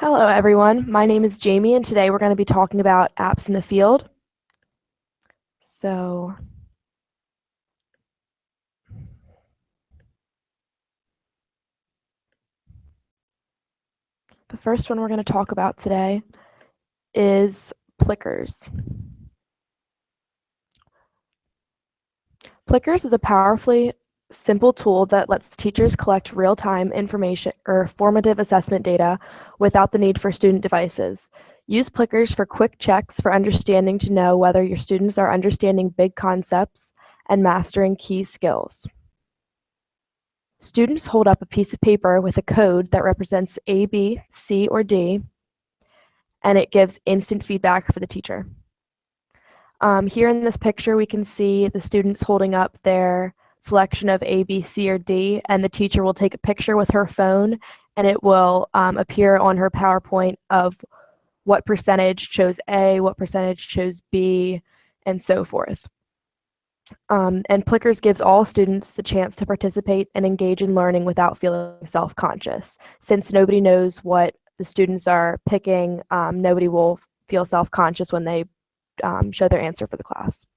Hello, everyone. My name is Jamie, and today we're going to be talking about apps in the field. So, the first one we're going to talk about today is Plickers. Plickers is a powerfully simple tool that lets teachers collect real-time information or formative assessment data without the need for student devices. Use Plickers for quick checks for understanding to know whether your students are understanding big concepts and mastering key skills. Students hold up a piece of paper with a code that represents A, B, C, or D, and it gives instant feedback for the teacher. Here in this picture, we can see the students holding up their selection of A, B, C, or D, and the teacher will take a picture with her phone, and it will appear on her PowerPoint of what percentage chose A, what percentage chose B, and so forth. And Plickers gives all students the chance to participate and engage in learning without feeling self-conscious. Since nobody knows what the students are picking, nobody will feel self-conscious when they show their answer for the class.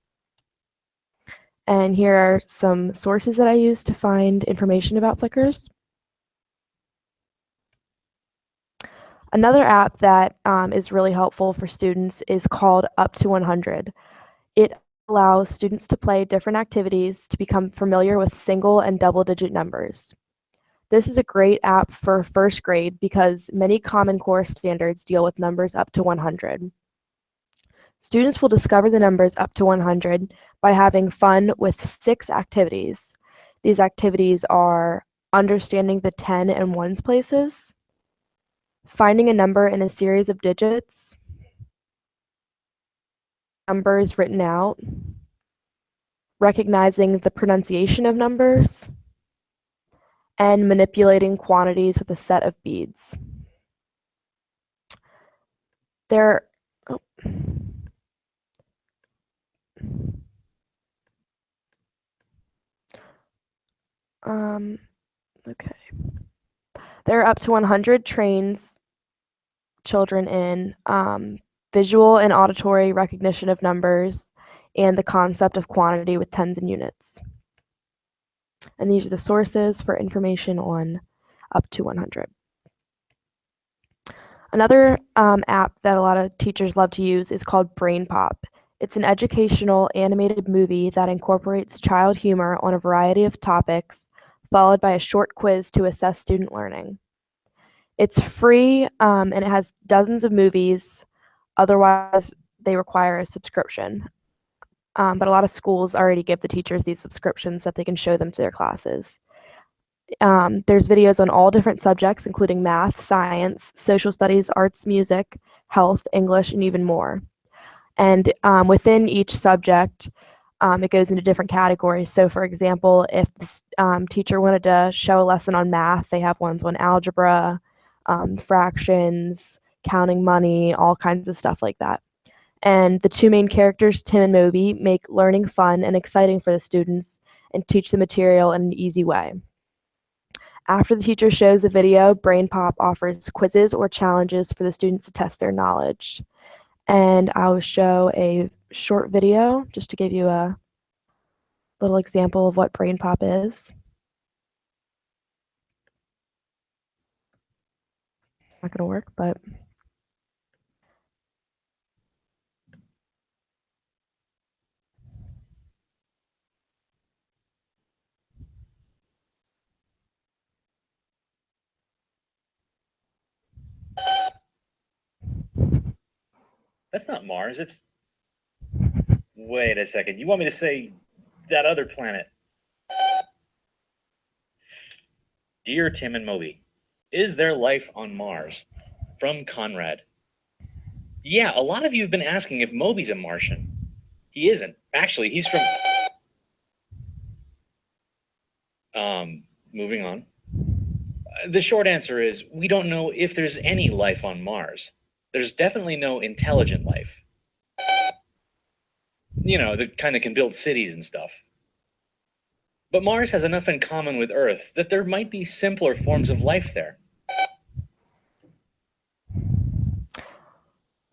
And here are some sources that I use to find information about Plickers. Another app that is really helpful for students is called Up to 100. It allows students to play different activities to become familiar with single and double-digit numbers. This is a great app for first grade because many Common Core standards deal with numbers up to 100. Students will discover the numbers up to 100 by having fun with 6 activities. These activities are understanding the 10 and ones places, finding a number in a series of digits, numbers written out, recognizing the pronunciation of numbers, and manipulating quantities with a set of beads. There, oh. Okay. There are up to 100 trains children in visual and auditory recognition of numbers and the concept of quantity with tens and units. And these are the sources for information on up to 100. Another app that a lot of teachers love to use is called BrainPop. It's an educational animated movie that incorporates child humor on a variety of topics, followed by a short quiz to assess student learning. It's free and it has dozens of movies. Otherwise, they require a subscription. But a lot of schools already give the teachers these subscriptions that they can show them to their classes. There's videos on all different subjects, including math, science, social studies, arts, music, health, English, and even more. And within each subject, it goes into different categories. So for example, if the teacher wanted to show a lesson on math, they have ones on algebra, fractions, counting money, all kinds of stuff like that. And the two main characters, Tim and Moby, make learning fun and exciting for the students and teach the material in an easy way. After the teacher shows the video, BrainPop offers quizzes or challenges for the students to test their knowledge. And I'll show a short video just to give you a little example of what BrainPop is. It's not going to work, but That's not Mars. It's. Wait a second. You want me to say that other planet? Dear Tim and Moby, is there life on Mars? From Conrad. Yeah, a lot of you have been asking if Moby's a Martian. He isn't. Actually, he's from. Moving on. The short answer is we don't know if there's any life on Mars. There's definitely no intelligent life. You know, that kind of can build cities and stuff. But Mars has enough in common with Earth that there might be simpler forms of life there.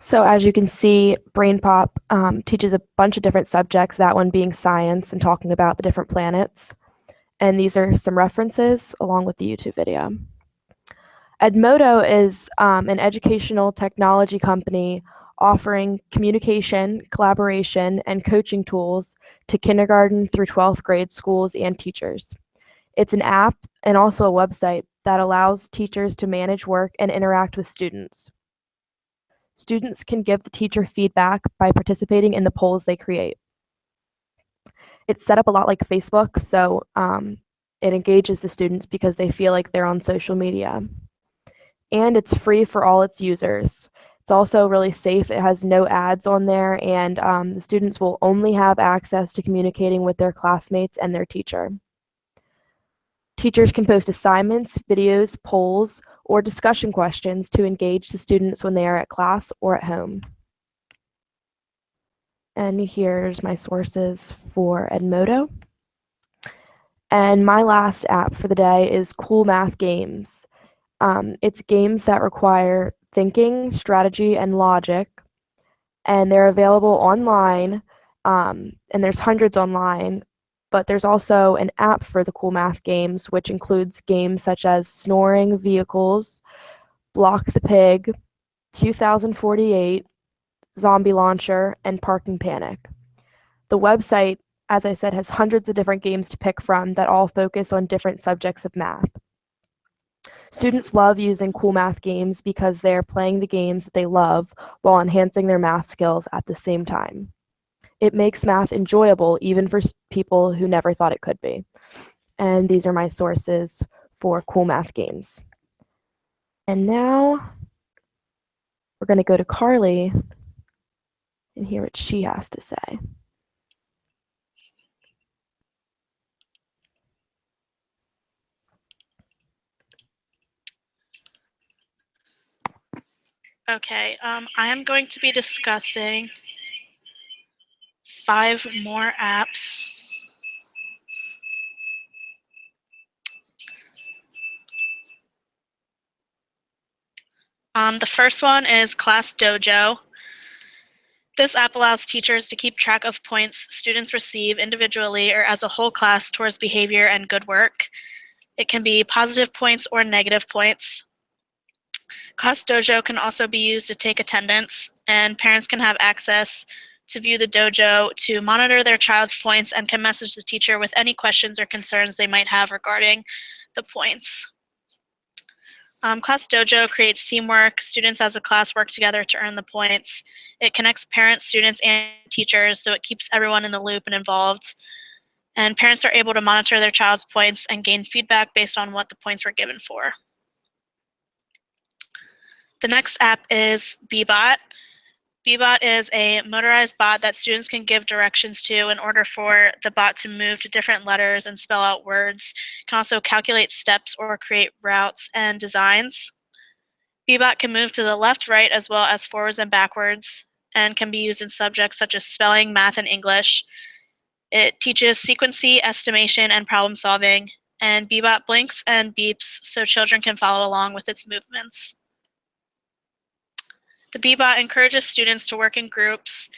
So as you can see, BrainPop teaches a bunch of different subjects, that one being science and talking about the different planets. And these are some references along with the YouTube video. Edmodo is an educational technology company offering communication, collaboration, and coaching tools to kindergarten through 12th grade schools and teachers. It's an app and also a website that allows teachers to manage work and interact with students. Students can give the teacher feedback by participating in the polls they create. It's set up a lot like Facebook, so it engages the students because they feel like they're on social media. And it's free for all its users. It's also really safe. It has no ads on there, and the students will only have access to communicating with their classmates and their teacher. Teachers can post assignments, videos, polls, or discussion questions to engage the students when they are at class or at home. And here's my sources for Edmodo. And my last app for the day is Cool Math Games. It's games that require thinking, strategy, and logic, and they're available online, and there's hundreds online, but there's also an app for the Cool Math Games, which includes games such as Snoring Vehicles, Block the Pig, 2048, Zombie Launcher, and Parking Panic. The website, as I said, has hundreds of different games to pick from that all focus on different subjects of math. Students love using Cool Math Games because they're playing the games that they love while enhancing their math skills at the same time. It makes math enjoyable even for people who never thought it could be. And these are my sources for Cool Math Games. And now we're going to go to Carly and hear what she has to say. Okay, I am going to be discussing 5 more apps. The first one is Class Dojo. This app allows teachers to keep track of points students receive individually or as a whole class towards behavior and good work. It can be positive points or negative points. Class Dojo can also be used to take attendance, and parents can have access to view the dojo to monitor their child's points and can message the teacher with any questions or concerns they might have regarding the points. Class Dojo creates teamwork. Students as a class work together to earn the points. It connects parents, students, and teachers, so it keeps everyone in the loop and involved. And parents are able to monitor their child's points and gain feedback based on what the points were given for. The next app is Bbot. Bbot is a motorized bot that students can give directions to in order for the bot to move to different letters and spell out words. It can also calculate steps or create routes and designs. Bbot can move to the left, right, as well as forwards and backwards, and can be used in subjects such as spelling, math, and English. It teaches sequencing, estimation, and problem solving, and Bbot blinks and beeps so children can follow along with its movements. The Bbot encourages students to work in groups.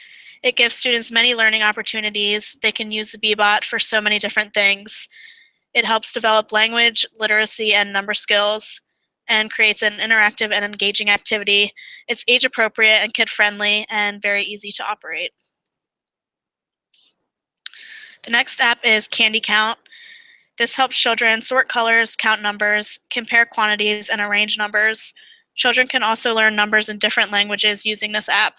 It gives students many learning opportunities. They can use the Bbot for so many different things. It helps develop language, literacy, and number skills, and creates an interactive and engaging activity. It's age appropriate and kid friendly and very easy to operate. The next app is Candy Count. This helps children sort colors, count numbers, compare quantities, and arrange numbers. Children can also learn numbers in different languages using this app.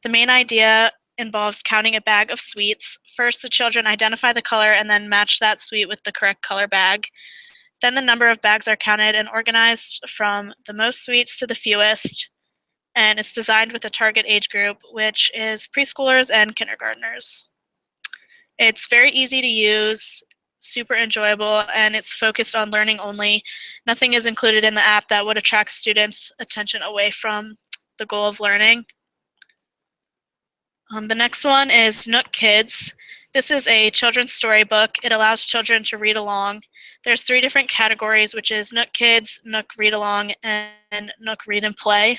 The main idea involves counting a bag of sweets. First, the children identify the color and then match that sweet with the correct color bag. Then the number of bags are counted and organized from the most sweets to the fewest. And it's designed with a target age group, which is preschoolers and kindergartners. It's very easy to use, super enjoyable, and it's focused on learning only. Nothing is included in the app that would attract students' attention away from the goal of learning. The next one is Nook Kids. This is a children's storybook. It allows children to read along. There's 3 different categories, which is Nook Kids, Nook Read Along, and Nook Read and Play.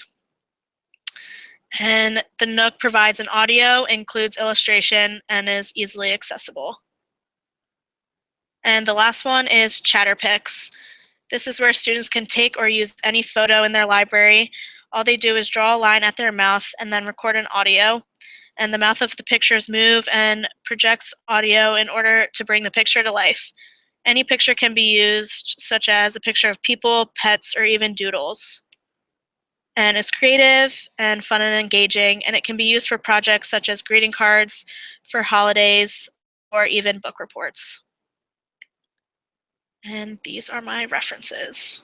And the Nook provides an audio, includes illustration, and is easily accessible. And the last one is ChatterPix. This is where students can take or use any photo in their library. All they do is draw a line at their mouth and then record an audio. And the mouth of the pictures move and projects audio in order to bring the picture to life. Any picture can be used, such as a picture of people, pets, or even doodles. And it's creative and fun and engaging, and it can be used for projects such as greeting cards, for holidays, or even book reports. And these are my references.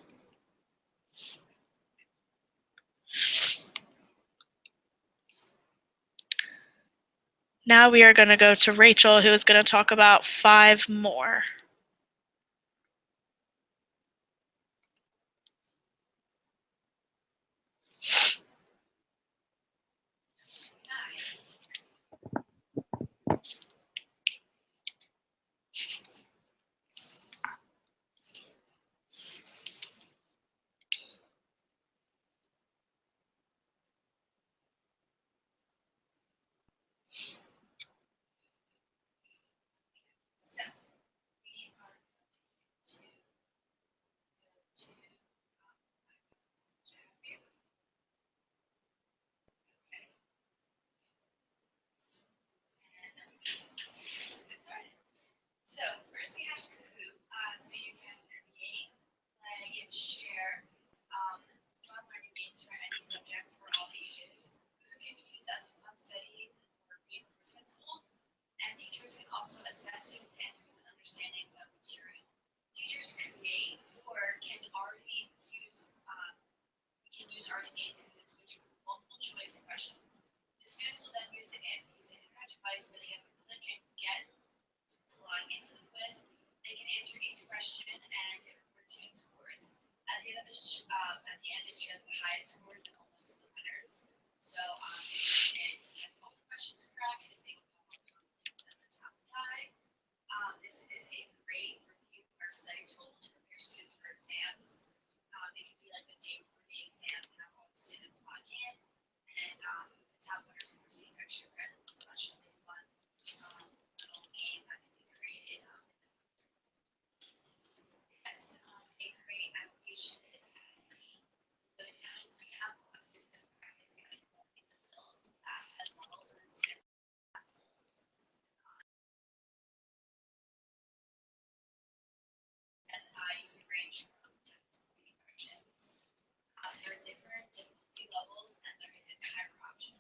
Now we are going to go to Rachel, who is going to talk about 5 more. So first we have Kahoot, so you can create, play, and share fun learning games for any subjects for all ages. Kahoot can be used as a fun study or reinforcement tool, and teachers can also assess students' answers and understandings of material. Teachers create or can use already made Kahoots, which are multiple choice questions. The students will then use it in a device where they get to click and get to log into the quiz. They can answer each question and it reports student scores. At the end, it shows the highest scores and almost the winners. So if it gets all the questions correct, it's able to come at the top 5. This is a great review or study tool to prepare students for exams. It can be like the day before the exam, and have all the students log in, and the top winners will receive extra credits. So that's just a fun little game that can be created. Next, a great application is Academy. So we have a lot of students in practice kind of collecting the bills as models, and students and you can range from 10 to 20 questions. There are different difficulty levels, and there is a timer option.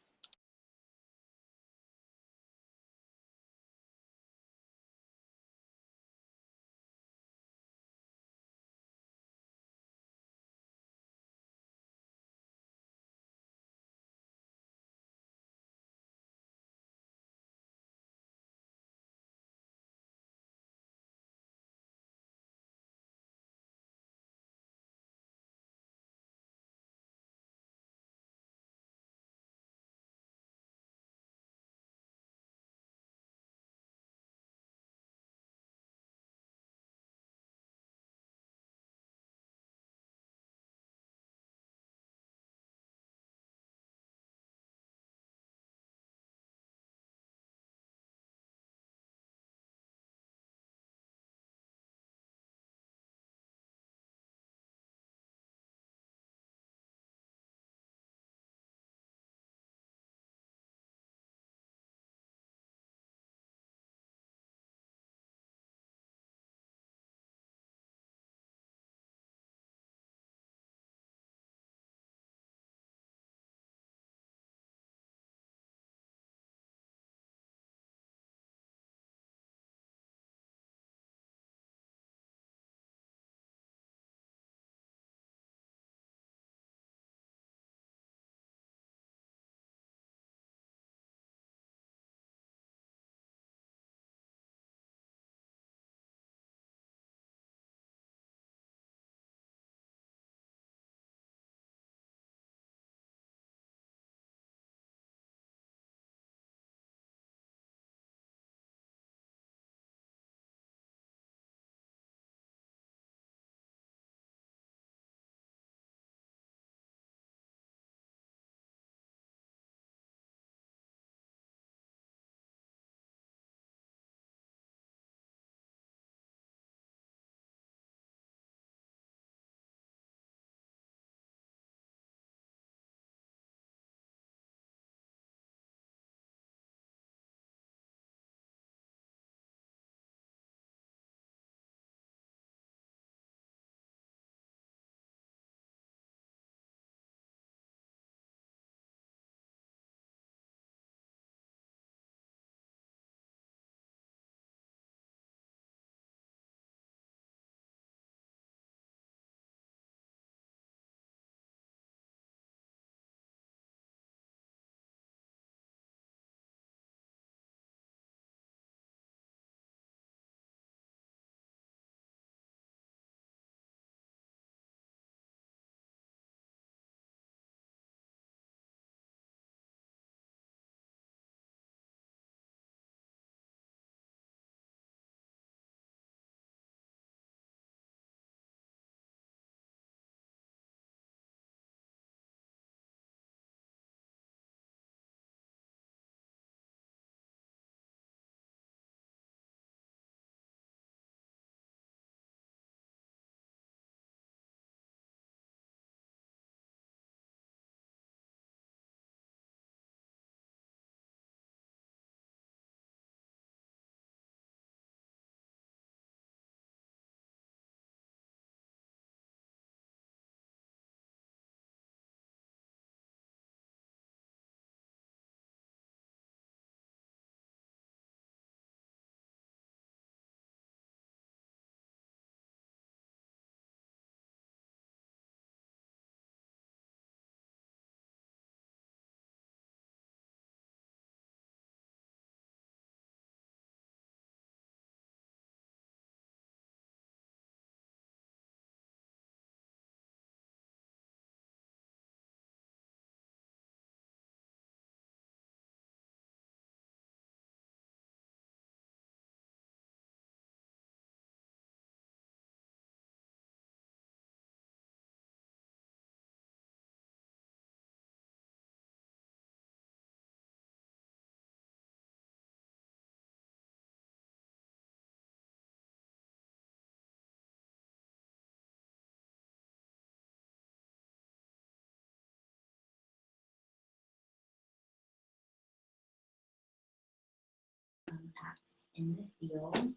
in the field.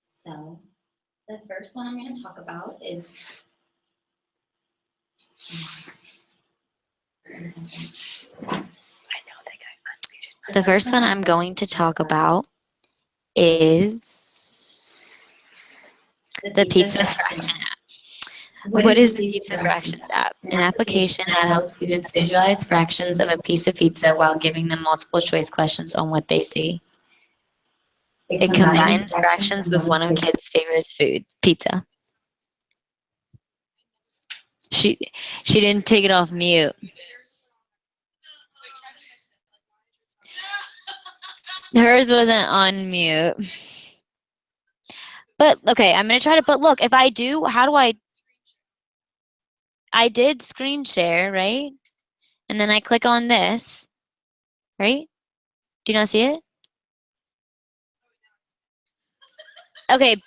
So the first one I'm going to talk about is the first one I'm going to talk about is the Pizza Fraction app. What is the Pizza Fractions app? An application that helps students visualize fractions of a piece of pizza while giving them multiple choice questions on what they see. It combines fractions with one of kids' favorite food, pizza. She didn't take it off mute. Hers wasn't on mute. But okay, I'm gonna try to, but look, if I do, how do I did screen share, right? And then I click on this, right? Do you not see it? Okay,